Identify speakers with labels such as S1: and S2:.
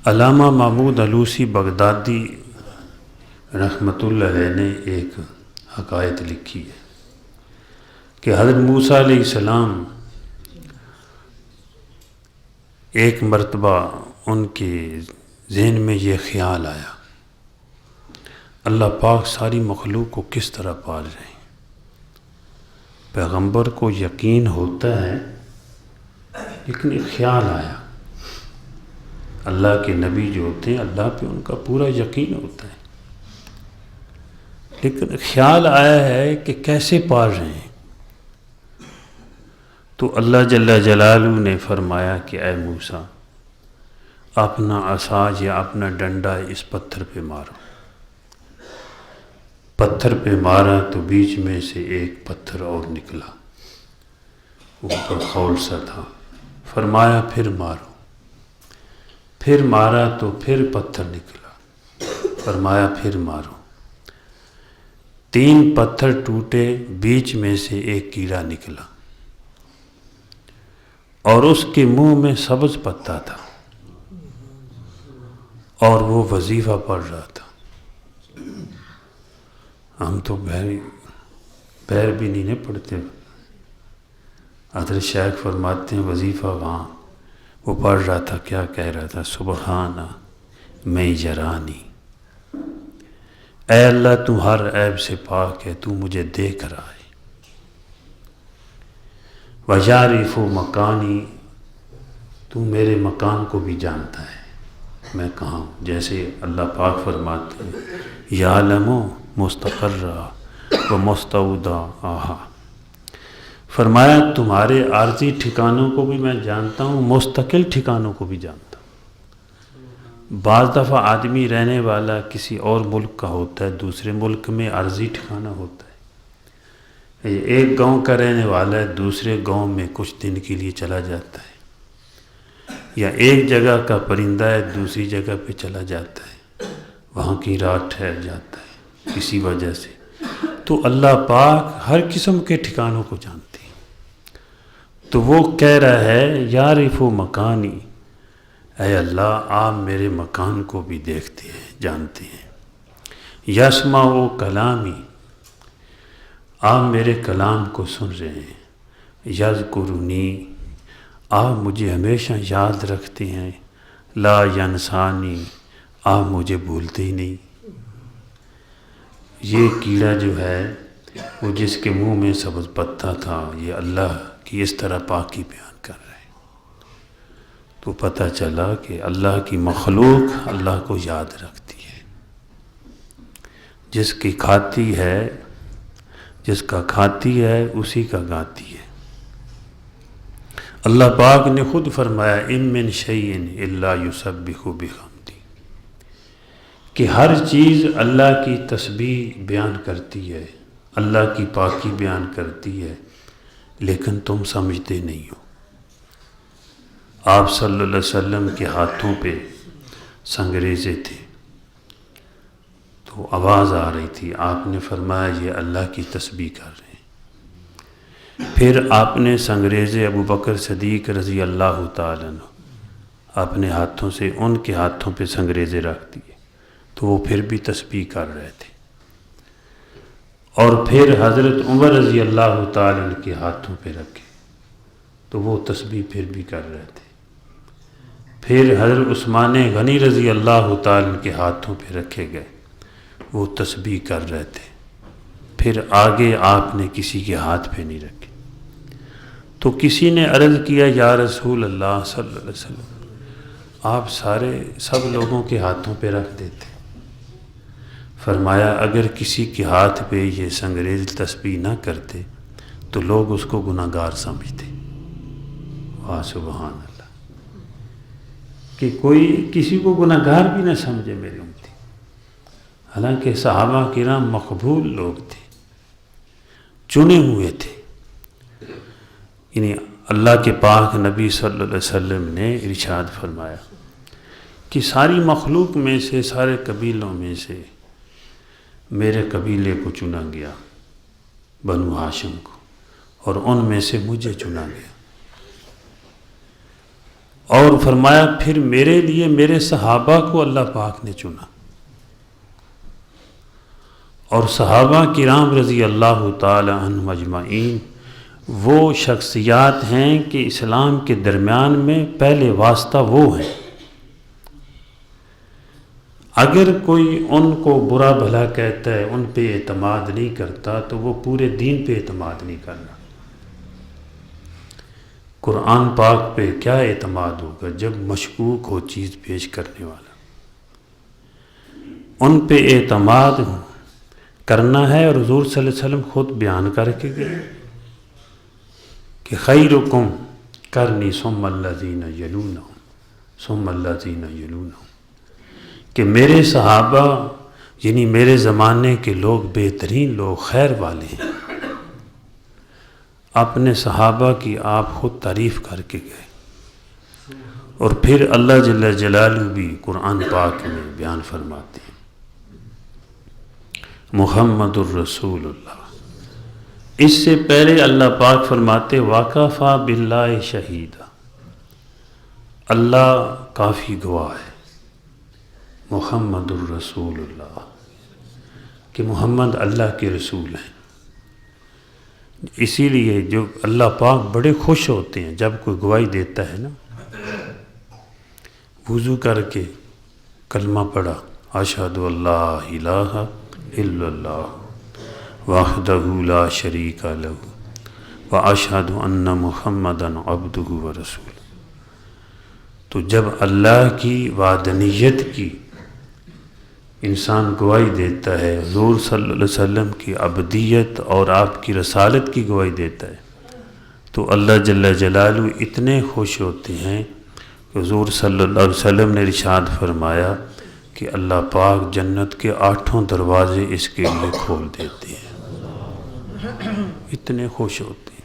S1: علامہ محمود علوسی بغدادی رحمۃ اللہ علیہ نے ایک حکایت لکھی ہے کہ حضرت موسیٰ علیہ السلام ایک مرتبہ ان کے ذہن میں یہ خیال آیا، اللہ پاک ساری مخلوق کو کس طرح پال رہے ہیں۔ پیغمبر کو یقین ہوتا ہے لیکن ایک خیال آیا، اللہ کے نبی جو ہوتے ہیں اللہ پہ ان کا پورا یقین ہوتا ہے، لیکن خیال آیا ہے کہ کیسے پال رہے ہیں۔ تو اللہ جل جلالہ نے فرمایا کہ اے موسیٰ، اپنا عصا یا اپنا ڈنڈا اس پتھر پہ مارو۔ پتھر پہ مارا تو بیچ میں سے ایک پتھر اور نکلا، اوپر خول سا تھا۔ فرمایا پھر مارو، پھر مارا تو پھر پتھر نکلا۔ فرمایا پھر مارو، 3 پتھر ٹوٹے، بیچ میں سے ایک کیڑا نکلا اور اس کے منہ میں سبز پتا تھا اور وہ وظیفہ پڑھ رہا تھا۔ ہم تو پیر بھی نہیں پڑھتے۔ حضرت شیخ فرماتے ہیں وظیفہ وہاں وہ پڑھ رہا تھا، کیا کہہ رہا تھا؟ سبحانہ میں یرانی، اے اللہ تو ہر عیب سے پاک ہے، تو مجھے دیکھ رہا ہے۔ وَيَعْرِفُ مکانی، تو میرے مکان کو بھی جانتا ہے، میں کہاں ہوں۔ جیسے اللہ پاک فرماتے ہیں یعلم مستقرہ و مستودعہا، فرمایا تمہارے عارضی ٹھکانوں کو بھی میں جانتا ہوں، مستقل ٹھکانوں کو بھی جانتا ہوں۔ بعض دفعہ آدمی رہنے والا کسی اور ملک کا ہوتا ہے، دوسرے ملک میں عارضی ٹھکانہ ہوتا ہے۔ ایک گاؤں کا رہنے والا ہے، دوسرے گاؤں میں کچھ دن کے لیے چلا جاتا ہے، یا ایک جگہ کا پرندہ ہے دوسری جگہ پہ چلا جاتا ہے، وہاں کی رات ٹھہر جاتا ہے کسی وجہ سے۔ تو اللہ پاک ہر قسم کے ٹھکانوں کو جانتے ہیں۔ تو وہ کہہ رہا ہے یعرف مکانی، اے اللہ آپ میرے مکان کو بھی دیکھتے ہیں، جانتے ہیں۔ یسمع کلامی، آپ میرے کلام کو سن رہے ہیں۔ یذکرنی، آپ مجھے ہمیشہ یاد رکھتے ہیں۔ لا ینسانی، آپ مجھے بھولتے ہی نہیں۔ یہ کیڑا جو ہے وہ جس کے منہ میں سبز پتا تھا، یہ اللہ کی اس طرح پاکی بیان کر رہے ہیں۔ تو پتہ چلا کہ اللہ کی مخلوق اللہ کو یاد رکھتی ہے، جس کی کھاتی ہے، جس کا کھاتی ہے اسی کا گاتی ہے۔ اللہ پاک نے خود فرمایا ان من شیء الا یسبح بحمدہ، کہ ہر چیز اللہ کی تسبیح بیان کرتی ہے، اللہ کی پاکی بیان کرتی ہے، لیکن تم سمجھتے نہیں ہو۔ آپ صلی اللہ علیہ وسلم کے ہاتھوں پہ سنگریزے تھے تو آواز آ رہی تھی، آپ نے فرمایا یہ اللہ کی تسبیح کر رہے ہیں۔ پھر آپ نے سنگریزے ابو بکر صدیق رضی اللہ تعالیٰ عنہ اپنے ہاتھوں سے ان کے ہاتھوں پہ سنگریزے رکھ دیے تو وہ پھر بھی تسبیح کر رہے تھے، اور پھر حضرت عمر رضی اللہ تعالیٰ عنہ کے ہاتھوں پہ رکھے تو وہ تسبیح پھر بھی کر رہے تھے۔ پھر حضرت عثمان غنی رضی اللہ تعالیٰ عنہ کے ہاتھوں پہ رکھے گئے، وہ تسبیح کر رہے تھے۔ پھر آگے آپ نے کسی کے ہاتھ پہ نہیں رکھے۔ تو کسی نے عرض کیا یا رسول اللہ صلی اللہ علیہ وسلم، آپ سب لوگوں کے ہاتھوں پہ رکھ دیتے۔ فرمایا اگر کسی کے ہاتھ پہ یہ سنگریز تسبیح نہ کرتے تو لوگ اس کو گناہ گار سمجھتے۔ واہ سبحان اللہ، کہ کوئی کسی کو گناہ گار بھی نہ سمجھے میرے امتی۔ حالانکہ صحابہ کرام مقبول لوگ تھے، چنے ہوئے تھے۔ یعنی اللہ کے پاک نبی صلی اللہ علیہ وسلم نے ارشاد فرمایا کہ ساری مخلوق میں سے، سارے قبیلوں میں سے میرے قبیلے کو چنا گیا، بنو ہاشم کو، اور ان میں سے مجھے چنا گیا۔ اور فرمایا پھر میرے لیے میرے صحابہ کو اللہ پاک نے چنا، اور صحابہ کرام رضی اللہ تعالی عنہم اجمعین وہ شخصیات ہیں کہ اسلام کے درمیان میں پہلے واسطہ وہ ہیں۔ اگر کوئی ان کو برا بھلا کہتا ہے، ان پہ اعتماد نہیں کرتا، تو وہ پورے دین پہ اعتماد نہیں کرنا۔ قرآن پاک پہ کیا اعتماد ہوگا جب مشکوک ہو چیز پیش کرنے والا؟ ان پہ اعتماد کرنا ہے، اور حضور صلی اللہ علیہ وسلم خود بیان کر کے گئے کہ خیرکم کرنی ثم الذین یلونہم ثم الذین یلونہم، کہ میرے صحابہ یعنی میرے زمانے کے لوگ بہترین لوگ، خیر والے ہیں۔ اپنے صحابہ کی آپ خود تعریف کر کے گئے، اور پھر اللہ جل جلالہ بھی قرآن پاک میں بیان فرماتے ہیں محمد الرسول اللہ۔ اس سے پہلے اللہ پاک فرماتے وَكَفَى بِاللَّهِ شَهِيدًا، اللہ کافی گواہ ہے، محمد الرسول اللہ، کہ محمد اللہ کے رسول ہیں۔ اسی لیے جو اللہ پاک بڑے خوش ہوتے ہیں جب کوئی گواہی دیتا ہے نا، وضو کر کے کلمہ پڑھا اشہد اللہ الہ الا اللہ وحدہ لا شریک لہ واشہد ان محمدا عبدہ ورسولہ، تو جب اللہ کی وحدانیت کی انسان گواہی دیتا ہے، حضور صلی اللہ علیہ وسلم کی عبدیت اور آپ کی رسالت کی گواہی دیتا ہے، تو اللہ جل جلالہ اتنے خوش ہوتے ہیں کہ حضور صلی اللہ علیہ وسلم نے ارشاد فرمایا کہ اللہ پاک جنت کے 8 دروازے اس کے لیے کھول دیتے ہیں، اتنے خوش ہوتے ہیں۔